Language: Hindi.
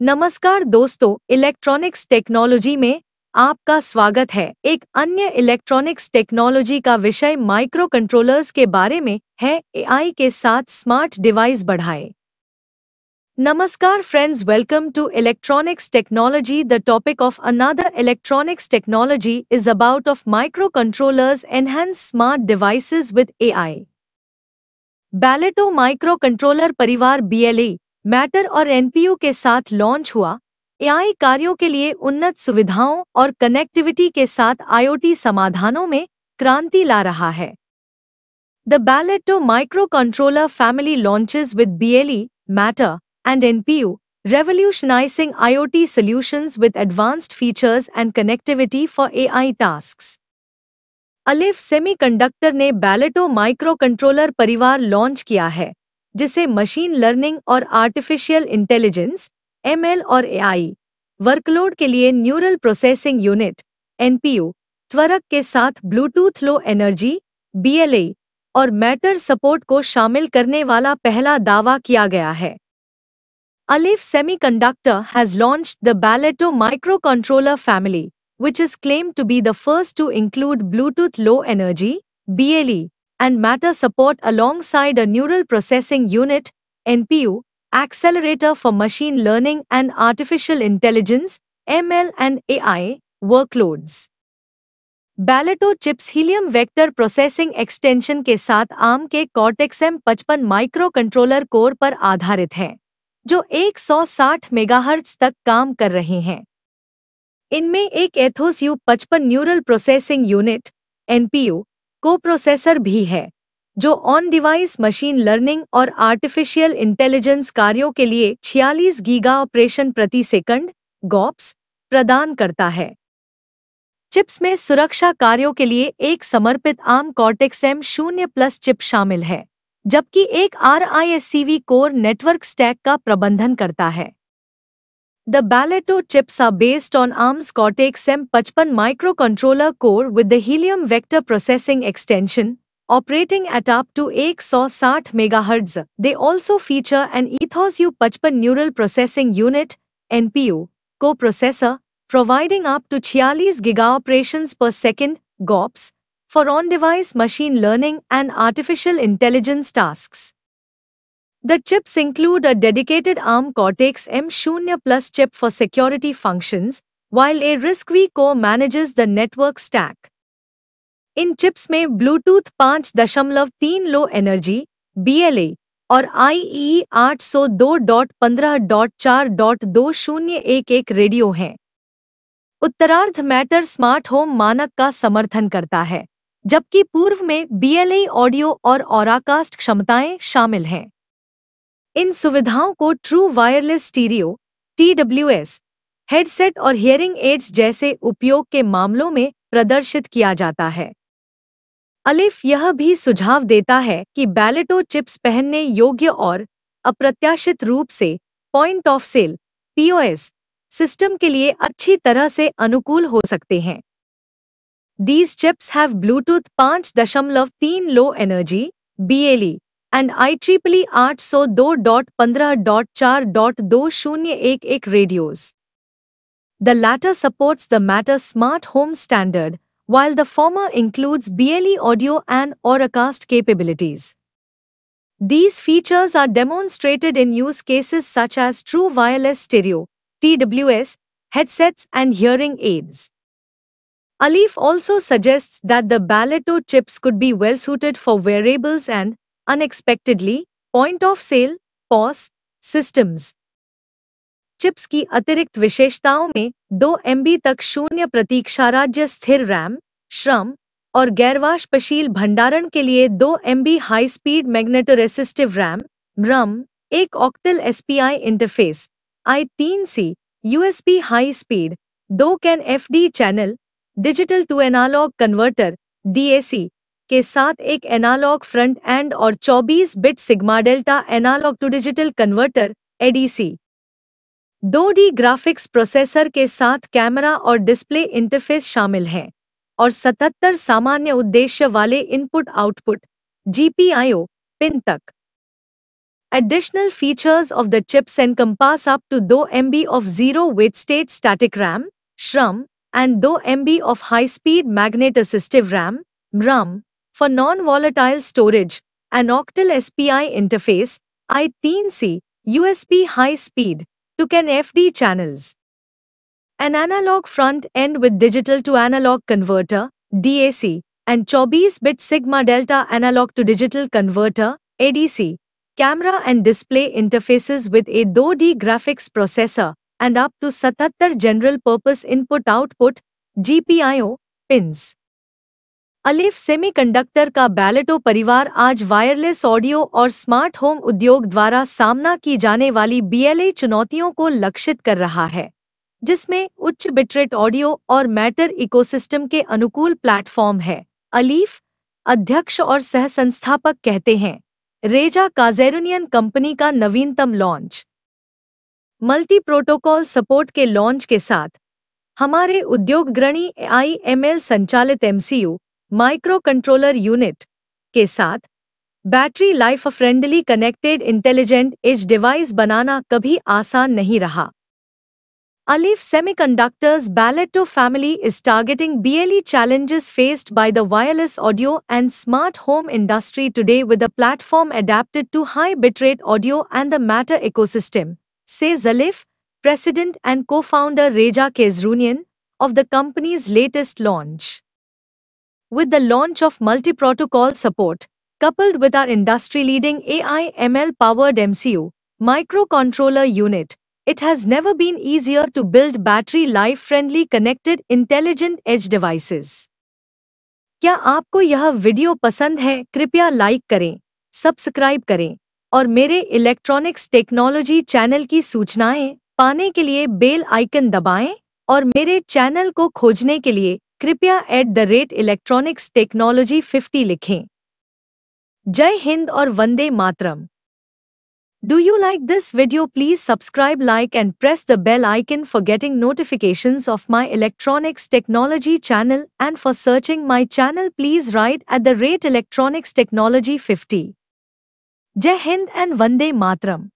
नमस्कार दोस्तों, इलेक्ट्रॉनिक्स टेक्नोलॉजी में आपका स्वागत है। एक अन्य इलेक्ट्रॉनिक्स टेक्नोलॉजी का विषय माइक्रो कंट्रोलर्स के बारे में है। एआई के साथ स्मार्ट डिवाइस बढ़ाए। नमस्कार friends, welcome to electronics technology. The topic of another electronics technology is about of micro controllers enhance smart devices with AI. Balletto micro controller परिवार बीएलई, मैटर और एनपीयू के साथ लॉन्च हुआ। एआई कार्यों के लिए उन्नत सुविधाओं और कनेक्टिविटी के साथ आईओटी समाधानों में क्रांति ला रहा है। The Balletto micro controller family launches with BLE, matter and NPU, revolutionizing IoT solutions with advanced features and connectivity for AI tasks. अलिफ सेमीकंडक्टर ने बैलेटो माइक्रो कंट्रोलर परिवार लॉन्च किया है, जिसे मशीन लर्निंग और आर्टिफिशियल इंटेलिजेंस (एमएल) और एआई वर्कलोड के लिए न्यूरल प्रोसेसिंग यूनिट (एनपीयू) त्वरक के साथ ब्लूटूथ लो एनर्जी (बीएलई) और मैटर सपोर्ट को शामिल करने वाला पहला दावा किया गया है। अलिफ semiconductor has launched the Balletto microcontroller family, which is claimed to be the first to include Bluetooth Low Energy (BLE) and Matter support alongside a Neural Processing Unit (NPU) accelerator for machine learning and artificial intelligence (ML) and AI workloads. Balletto chips helium vector processing extension के साथ आर्म के cortex M55 micro controller core पर आधारित है, जो 160 मेगाहर्ट्ज तक काम कर रहे हैं। इनमें एक Athos U55 neural processing unit (NPU) coprocessor भी है, जो ऑन डिवाइस मशीन लर्निंग और आर्टिफिशियल इंटेलिजेंस कार्यों के लिए 46 गीगा ऑपरेशन प्रति सेकंड (गॉप्स) प्रदान करता है। चिप्स में सुरक्षा कार्यों के लिए एक समर्पित आर्म कॉर्टेक्स M0+ चिप शामिल है, जबकि एक RISC-V कोर नेटवर्क स्टैक का प्रबंधन करता है। The Balletto chips are based on ARM's Cortex M55 microcontroller core with the Helium vector processing extension, operating at up to 160 MHz. They also feature an Ethos U55 neural processing unit (NPU) coprocessor, providing up to 46 gigaoperations per second (GOPS) for on-device machine learning and artificial intelligence tasks. The chips include a dedicated ARM Cortex M0+ chip for security functions, while a RISC-V core manages the network stack. In chips में Bluetooth 5.3 लो एनर्जी (BLE) और IEEE 802.15.4.2011 रेडियो हैं। उत्तरार्ध मैटर स्मार्ट होम मानक का समर्थन करता है, जबकि पूर्व में BLE ऑडियो और ऑराकास्ट क्षमताएं शामिल हैं। इन सुविधाओं को true wireless stereo (TWS) headset और हियरिंग एड्स जैसे उपयोग के मामलों में प्रदर्शित किया जाता है। अलिफ यह भी सुझाव देता है कि बैलेटो चिप्स पहनने योग्य और अप्रत्याशित रूप से point of sale (POS) system के लिए अच्छी तरह से अनुकूल हो सकते हैं। These chips have Bluetooth 5.3 low energy (BLE) and IEEE 802.15.4.2011 radios. The latter supports the Matter Smart Home standard, while the former includes BLE audio and Auracast capabilities. These features are demonstrated in use cases such as true wireless stereo (TWS) headsets and hearing aids. Alif also suggests that the Balletto chips could be well suited for wearables and, unexpectedly, point-of-sale (POS) systems. Chips की अतिरिक्त विशेषताओं में 2 MB तक शून्य प्रतीक्षा राज्य स्थिर रैम (श्रम) और गैरवाष्पशील भंडारण के लिए 2 MB high speed magnetoresistive RAM (ROM), एक octal SPI interface I3C USB high speed 2 CAN FD channel digital to analog converter DAC के साथ एक एनालॉग फ्रंट एंड और 24 bit sigma delta analog to digital converter ADC। 2D graphics processor के साथ कैमरा और डिस्प्ले इंटरफेस शामिल हैं और 77 सामान्य उद्देश्य वाले इनपुट आउटपुट GPIO पिन तक। Additional features of the chips encompass up to 2 MB of zero-weight state static RAM, SRAM, and 2 MB of high-speed magnet-assistive RAM, MRAM, for non-volatile storage, an octal SPI interface, I3C, USB high-speed, to CAN FD channels. An analog front end with digital to analog converter, DAC, and 24-bit sigma delta analog to digital converter, ADC, camera and display interfaces with a 2D graphics processor, and up to 77 general-purpose input-output, GPIO, pins. अलिफ सेमीकंडक्टर का बैलेटो परिवार आज वायरलेस ऑडियो और स्मार्ट होम उद्योग द्वारा सामना की जाने वाली BLE चुनौतियों को लक्षित कर रहा है, जिसमें उच्च बिटरेट ऑडियो और मैटर इकोसिस्टम के अनुकूल प्लेटफॉर्म है। अलीफ, अध्यक्ष और सहसंस्थापक कहते हैं, रेजा काजेरुनियन कंपनी का नवीनतम लॉन्च। मल्टी प्रोटोकॉल सपोर्ट के लॉन्च के साथ हमारे उद्योगग्रणी AIML संचालित MCU माइक्रो कंट्रोलर यूनिट के साथ battery life friendly connected intelligent edge device बनाना कभी आसान नहीं रहा। Alif Semiconductor's Balletto family is targeting BLE challenges faced by the wireless audio and smart home industry today with a platform adapted to high bitrate audio and the Matter ecosystem, says Alif, president and co-founder Reja Kazerounian, of the company's latest launch. With the launch of multi-protocol support, coupled with our industry-leading AI/ML-powered MCU, microcontroller unit, it has never been easier to build battery life-friendly connected intelligent edge devices. क्या आपको यह वीडियो पसंद है? कृपया लाइक करें, सब्सक्राइब करें और मेरे इलेक्ट्रॉनिक्स टेक्नोलॉजी चैनल की सूचनाएं पाने के लिए बेल आइकन दबाएं और मेरे चैनल को खोजने के लिए कृपया @electronicsTechnology50 लिखें। जय हिंद और Vande Mataram. Do you like this video? Please subscribe, like and press the bell icon for getting notifications of my electronics technology channel, and for searching my channel please write @electronics technology 50. Jai Hind and Vande Matram.